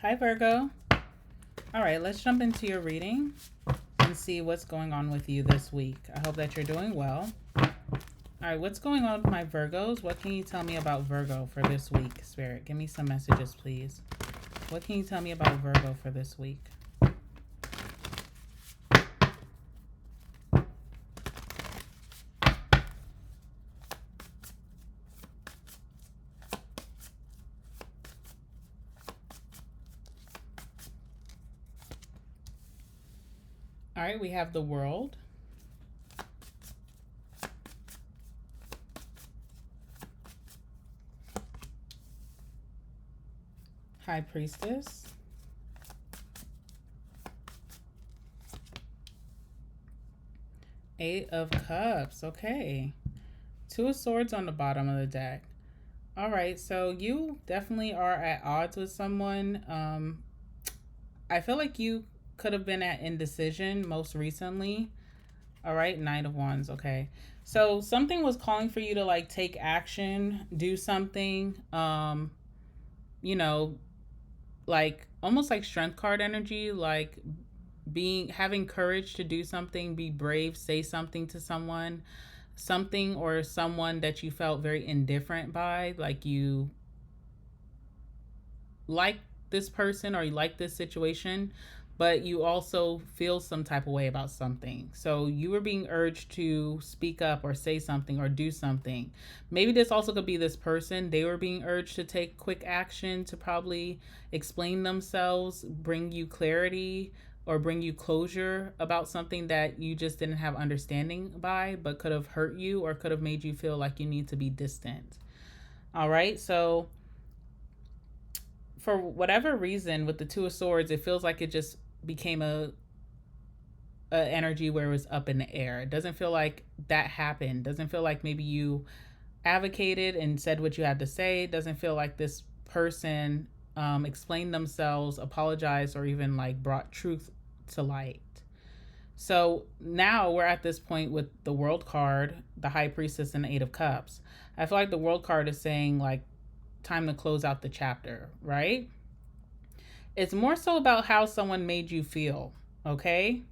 Hi, Virgo. All right, let's jump into your reading and see what's going on with you this week. I hope that you're doing well. All right, what's going on with my Virgos? What can you tell me about Virgo for this week, Spirit? Give me some messages, please. What can you tell me about Virgo for this week? All right, we have the World. High Priestess. Eight of Cups. Okay. Two of Swords on the bottom of the deck. All right, so you definitely are at odds with someone. I feel like you could have been at indecision most recently. All right, Knight of Wands. Okay, so something was calling for you to like take action, do something. You know, like almost like Strength card energy, like having courage to do something, be brave, say something to someone, something or someone that you felt very indifferent by, like you like this person or you like this situation, but you also feel some type of way about something. So you were being urged to speak up or say something or do something. Maybe this also could be this person. They were being urged to take quick action to probably explain themselves, bring you clarity, or bring you closure about something that you just didn't have understanding by, but could have hurt you or could have made you feel like you need to be distant. All right, so for whatever reason, with the Two of Swords, it feels like it just became a energy where it was up in the air. It doesn't feel like that happened. Doesn't feel like maybe you advocated and said what you had to say. It doesn't feel like this person explained themselves, apologized, or even like brought truth to light. So now we're at this point with the World card, the High Priestess, and the Eight of Cups. I feel like the World card is saying like time to close out the chapter, right? It's more so about how someone made you feel, okay?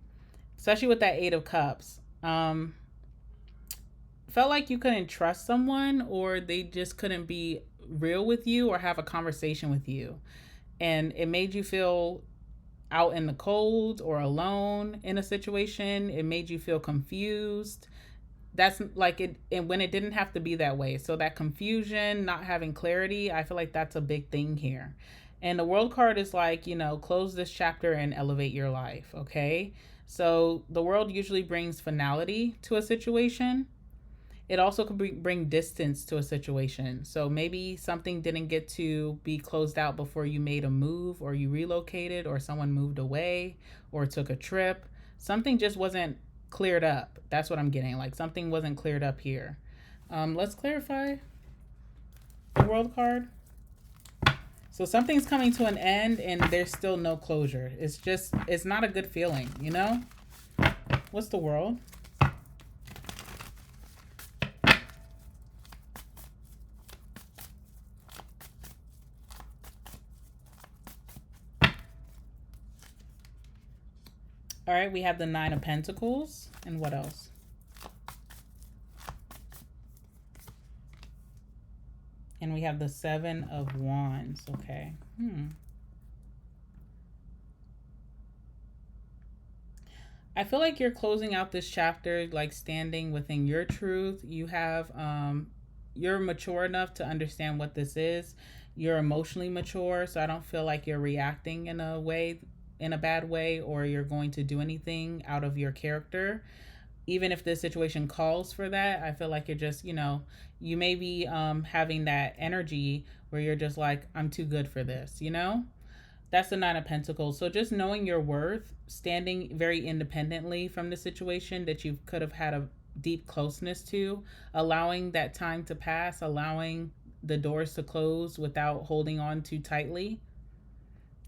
Especially with that Eight of Cups. Felt like you couldn't trust someone or they just couldn't be real with you or have a conversation with you. And it made you feel out in the cold or alone in a situation. It made you feel confused. That's like it, and when it didn't have to be that way. So that confusion, not having clarity, I feel like that's a big thing here. And the World card is like, close this chapter and elevate your life, okay? So the World usually brings finality to a situation. It also could bring distance to a situation. So maybe something didn't get to be closed out before you made a move or you relocated or someone moved away or took a trip. Something just wasn't cleared up. That's what I'm getting. Like something wasn't cleared up here. Let's clarify the World card. So something's coming to an end and there's still no closure. It's not a good feeling, you know? What's the World? All right, we have the Nine of Pentacles. And what else? And we have the Seven of Wands. Okay. I feel like you're closing out this chapter, like standing within your truth. You're mature enough to understand what this is. You're emotionally mature, so I don't feel like you're reacting in a bad way, or you're going to do anything out of your character. Even if this situation calls for that, I feel like you're just, you may be having that energy where you're just like, I'm too good for this, That's the Nine of Pentacles. So just knowing your worth, standing very independently from the situation that you could have had a deep closeness to, allowing that time to pass, allowing the doors to close without holding on too tightly.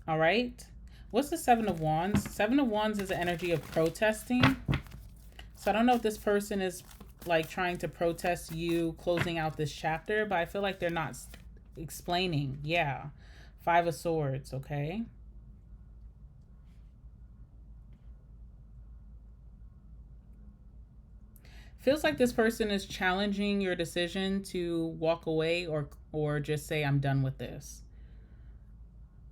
All right. What's the Seven of Wands? Seven of Wands is the energy of protesting. So I don't know if this person is like trying to protest you closing out this chapter, but I feel like they're not explaining. Yeah. Five of Swords, okay? Feels like this person is challenging your decision to walk away or just say I'm done with this.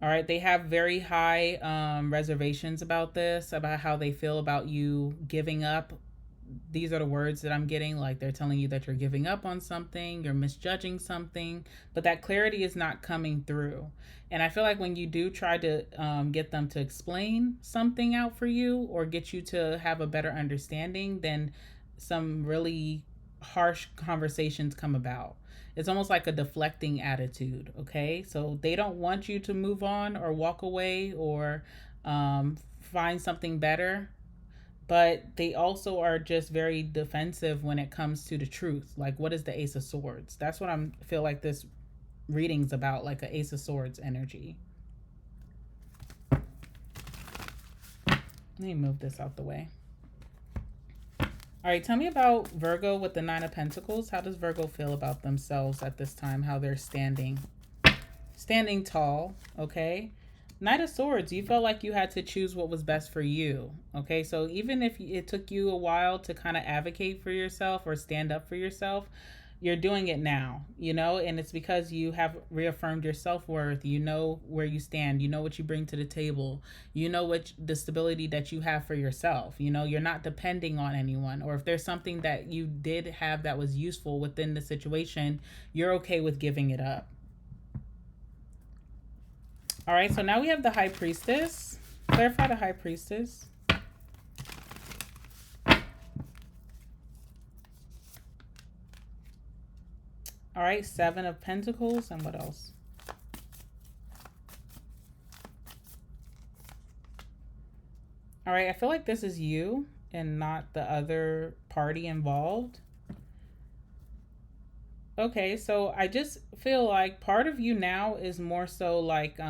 All right, they have very high reservations about this, about how they feel about you giving up. These are the words that I'm getting. Like they're telling you that you're giving up on something, you're misjudging something, but that clarity is not coming through. And I feel like when you do try to get them to explain something out for you or get you to have a better understanding, then some really harsh conversations come about. It's almost like a deflecting attitude, okay? So they don't want you to move on or walk away or find something better, but they also are just very defensive when it comes to the truth. Like, what is the Ace of Swords? That's what I feel like this reading's about, like an Ace of Swords energy. Let me move this out the way. All right, tell me about Virgo with the Nine of Pentacles. How does Virgo feel about themselves at this time? How they're standing? Standing tall, okay? Knight of Swords, you felt like you had to choose what was best for you, okay? So even if it took you a while to kind of advocate for yourself or stand up for yourself, you're doing it now, you know, and it's because you have reaffirmed your self-worth. You know where you stand, you know what you bring to the table, you know what the stability that you have for yourself. You know, you're not depending on anyone, or if there's something that you did have that was useful within the situation, you're okay with giving it up. All right, so now we have the High Priestess. Clarify the High Priestess. All right, Seven of Pentacles, and what else? All right, I feel like this is you and not the other party involved. Okay, so I just feel like part of you now is more so like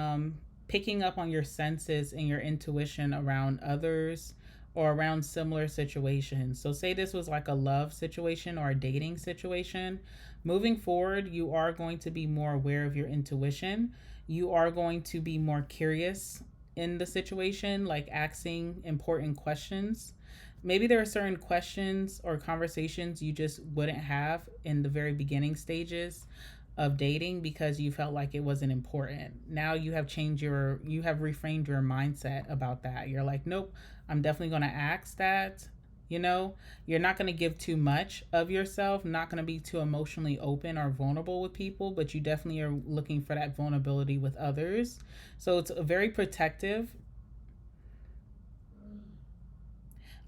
picking up on your senses and your intuition around others or around similar situations. So say this was like a love situation or a dating situation. Moving forward, you are going to be more aware of your intuition. You are going to be more curious in the situation, like asking important questions. Maybe there are certain questions or conversations you just wouldn't have in the very beginning stages of dating because you felt like it wasn't important. Now you have you have reframed your mindset about that. You're like, nope, I'm definitely going to ask that. You know, you're not going to give too much of yourself, not going to be too emotionally open or vulnerable with people, but you definitely are looking for that vulnerability with others. So it's a very protective.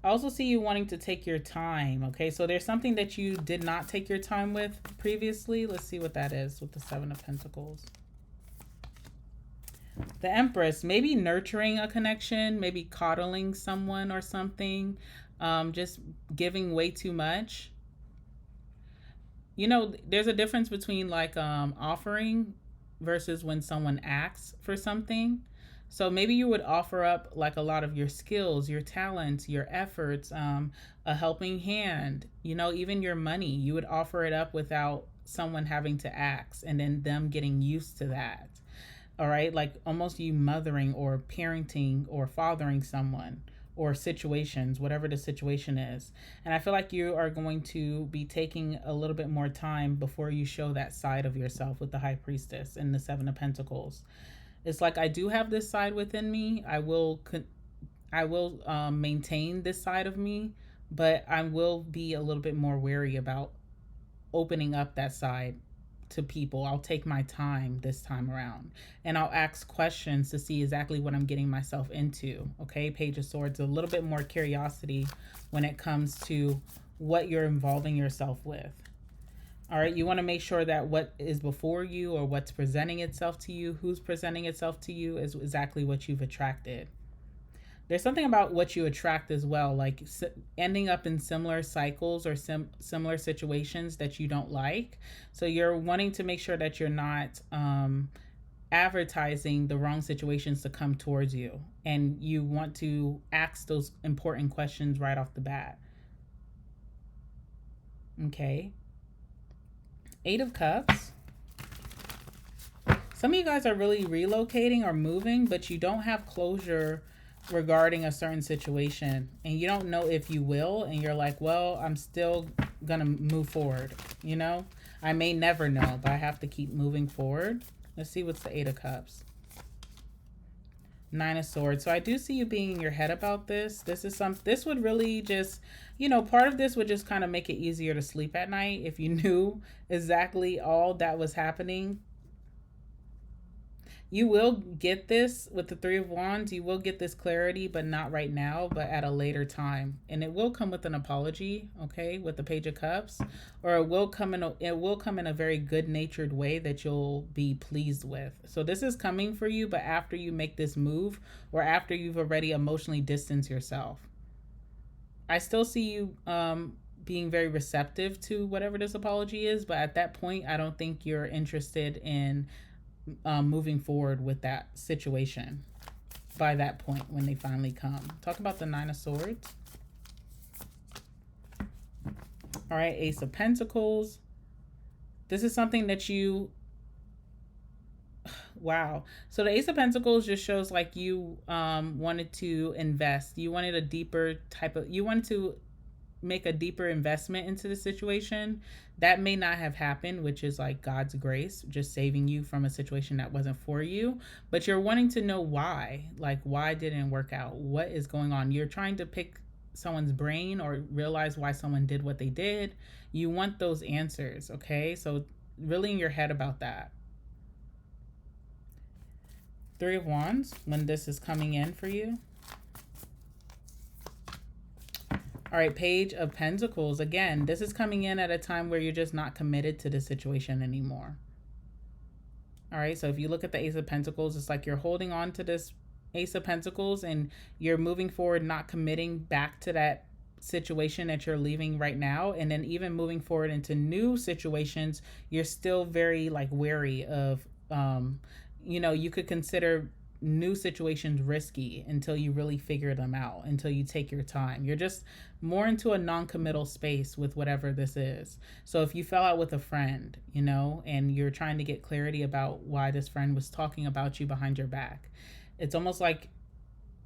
I also see you wanting to take your time, okay? So there's something that you did not take your time with previously. Let's see what that is with the Seven of Pentacles. The Empress, maybe nurturing a connection, maybe coddling someone or something, just giving way too much. You know, there's a difference between like offering versus when someone asks for something. So maybe you would offer up like a lot of your skills, your talents, your efforts, a helping hand, you know, even your money. You would offer it up without someone having to ask and then them getting used to that. All right, like almost you mothering or parenting or fathering someone or situations, whatever the situation is. And I feel like you are going to be taking a little bit more time before you show that side of yourself with the High Priestess and the Seven of Pentacles. It's like I do have this side within me. I will maintain this side of me, but I will be a little bit more wary about opening up that side to people. I'll take my time this time around and I'll ask questions to see exactly what I'm getting myself into. Okay, Page of Swords, a little bit more curiosity when it comes to what you're involving yourself with. All right, you want to make sure that what is before you or what's presenting itself to you, who's presenting itself to you, is exactly what you've attracted. There's something about what you attract as well, like ending up in similar cycles or similar situations that you don't like. So you're wanting to make sure that you're not advertising the wrong situations to come towards you. And you want to ask those important questions right off the bat. Okay. Eight of Cups. Some of you guys are really relocating or moving, but you don't have closure regarding a certain situation. And you don't know if you will. And you're like, well, I'm still going to move forward. You know, I may never know, but I have to keep moving forward. Let's see what's the Eight of Cups. Nine of Swords. So I do see you being in your head about this. This would really just, you know, part of this would just kind of make it easier to sleep at night if you knew exactly all that was happening. You will get this with the Three of Wands. You will get this clarity, but not right now, but at a later time. And it will come with an apology, okay, with the Page of Cups, or it will come in a very good-natured way that you'll be pleased with. So this is coming for you, but after you make this move, or after you've already emotionally distanced yourself. I still see you being very receptive to whatever this apology is, but at that point, I don't think you're interested in moving forward with that situation by that point when they finally come. Talk about the Nine of Swords. All right, Ace of Pentacles. This is something that you, wow. So the Ace of Pentacles just shows like you wanted to invest. You wanted a deeper you wanted to make a deeper investment into the situation. That may not have happened, which is like God's grace, just saving you from a situation that wasn't for you. But you're wanting to know why. Like, why didn't it work out? What is going on? You're trying to pick someone's brain or realize why someone did what they did. You want those answers, okay? So really in your head about that. Three of Wands, when this is coming in for you. All right, Page of Pentacles. Again, this is coming in at a time where you're just not committed to the situation anymore. All right, so if you look at the Ace of Pentacles, it's like you're holding on to this Ace of Pentacles and you're moving forward, not committing back to that situation that you're leaving right now. And then even moving forward into new situations, you're still very like wary of, you know, you could consider new situations risky until you really figure them out, until you take your time. You're just more into a non-committal space with whatever this is. So if you fell out with a friend, you know, and you're trying to get clarity about why this friend was talking about you behind your back, it's almost like,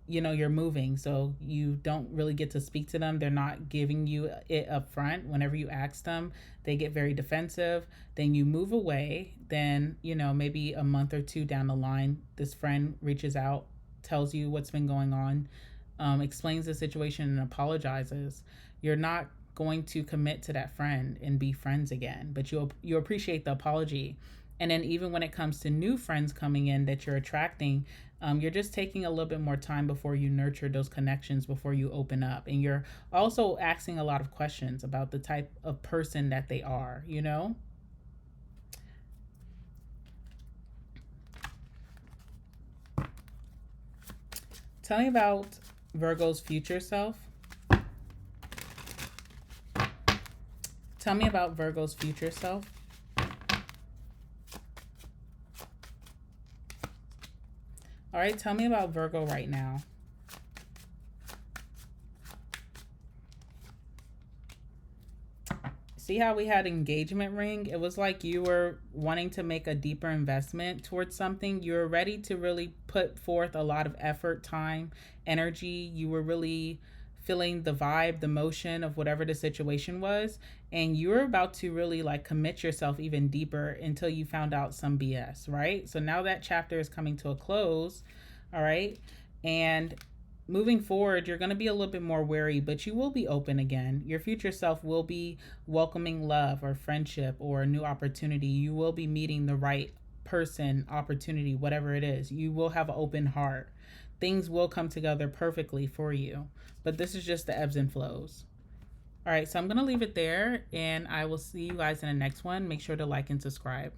you know, you're moving, so you don't really get to speak to them. They're not giving you it up front. Whenever you ask them, they get very defensive. Then you move away. Then, you know, maybe a month or two down the line, this friend reaches out, tells you what's been going on, explains the situation and apologizes. You're not going to commit to that friend and be friends again, but you appreciate the apology. And then even when it comes to new friends coming in that you're attracting, you're just taking a little bit more time before you nurture those connections, before you open up. And you're also asking a lot of questions about the type of person that they are, you know? Tell me about Virgo's future self. Tell me about Virgo's future self. All right, tell me about Virgo right now. See how we had engagement ring? It was like you were wanting to make a deeper investment towards something. You were ready to really put forth a lot of effort, time, energy. You were really feeling the vibe, the motion of whatever the situation was. And you were about to really like commit yourself even deeper until you found out some BS, right? So now that chapter is coming to a close, all right? And moving forward, you're going to be a little bit more wary, but you will be open again. Your future self will be welcoming love or friendship or a new opportunity. You will be meeting the right person, opportunity, whatever it is. You will have an open heart. Things will come together perfectly for you. But this is just the ebbs and flows. All right, so I'm going to leave it there, and I will see you guys in the next one. Make sure to like and subscribe.